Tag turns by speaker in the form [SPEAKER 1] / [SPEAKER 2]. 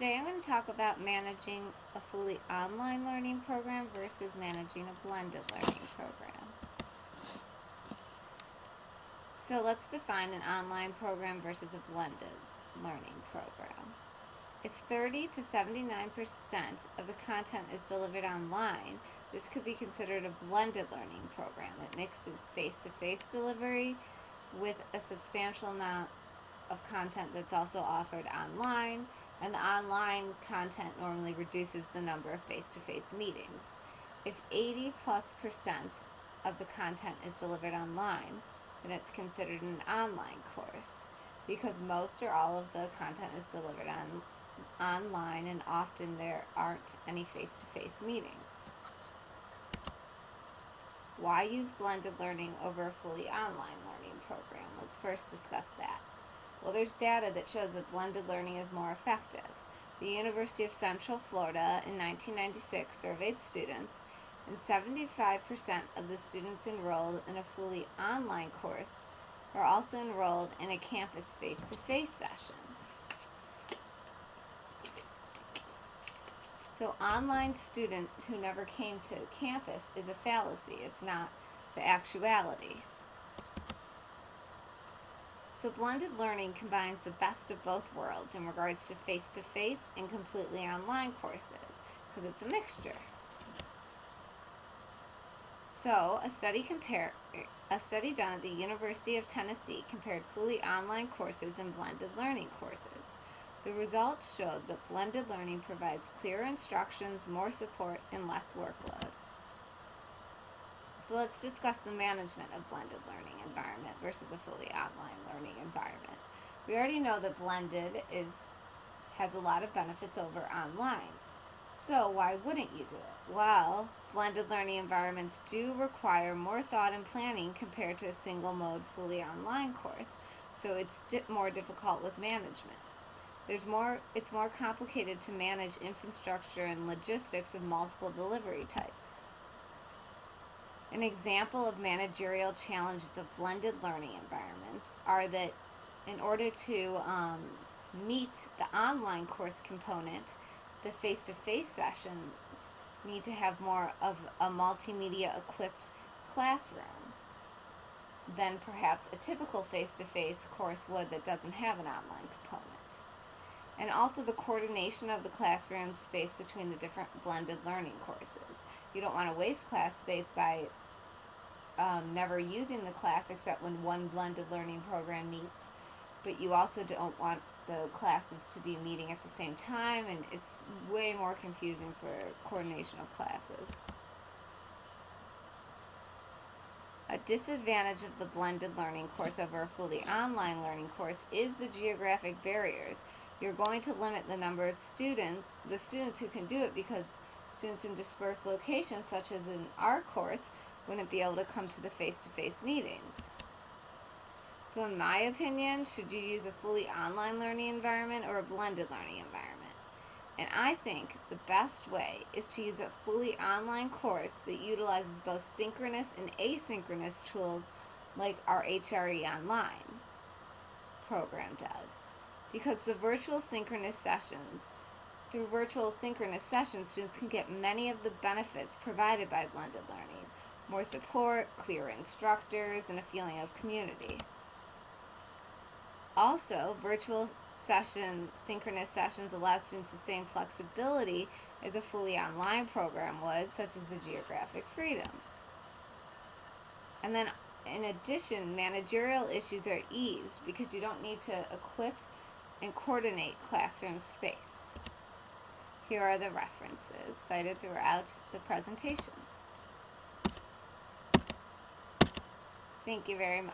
[SPEAKER 1] Today I'm going to talk about managing a fully online learning program versus managing a blended learning program. So let's define an online program versus a blended learning program. If 30 to 79% of the content is delivered online, this could be considered a blended learning program. It mixes face-to-face delivery with a substantial amount of content that's also offered online, and the online content normally reduces the number of face-to-face meetings. If 80+% of the content is delivered online, then it's considered an online course because most or all of the content is delivered online, and often there aren't any face-to-face meetings. Why use blended learning over a fully online learning program? Let's first discuss that. Well, there's data that shows that blended learning is more effective. The University of Central Florida in 1996 surveyed students, and 75% of the students enrolled in a fully online course were also enrolled in a campus face-to-face session. So online student who never came to campus is a fallacy. It's not the actuality. So blended learning combines the best of both worlds in regards to face-to-face and completely online courses, because it's a mixture. So a study done at the University of Tennessee compared fully online courses and blended learning courses. The results showed that blended learning provides clearer instructions, more support, and less workload. So let's discuss the management of blended learning environment versus a fully online learning environment. We already know that blended has a lot of benefits over online. So why wouldn't you do it? Well, blended learning environments do require more thought and planning compared to a single mode fully online course. So it's more difficult with management. It's more complicated to manage infrastructure and logistics of multiple delivery types. An example of managerial challenges of blended learning environments are that in order to meet the online course component, the face-to-face sessions need to have more of a multimedia equipped classroom than perhaps a typical face-to-face course would that doesn't have an online component. And also the coordination of the classroom space between the different blended learning courses. You don't want to waste class space by never using the class except when one blended learning program meets, but you also don't want the classes to be meeting at the same time, and it's way more confusing for coordination of classes. A disadvantage of the blended learning course over a fully online learning course is the geographic barriers. You're going to limit the number of the students who can do it, because students in dispersed locations, such as in our course, wouldn't be able to come to the face-to-face meetings. So in my opinion, should you use a fully online learning environment or a blended learning environment? And I think the best way is to use a fully online course that utilizes both synchronous and asynchronous tools like our HRE Online program does. Because through virtual synchronous sessions, students can get many of the benefits provided by blended learning: more support, clearer instructors, and a feeling of community. Also, virtual synchronous sessions allow students the same flexibility as a fully online program would, such as the geographic freedom. And then, in addition, managerial issues are eased because you don't need to equip and coordinate classroom space. Here are the references cited throughout the presentation. Thank you very much.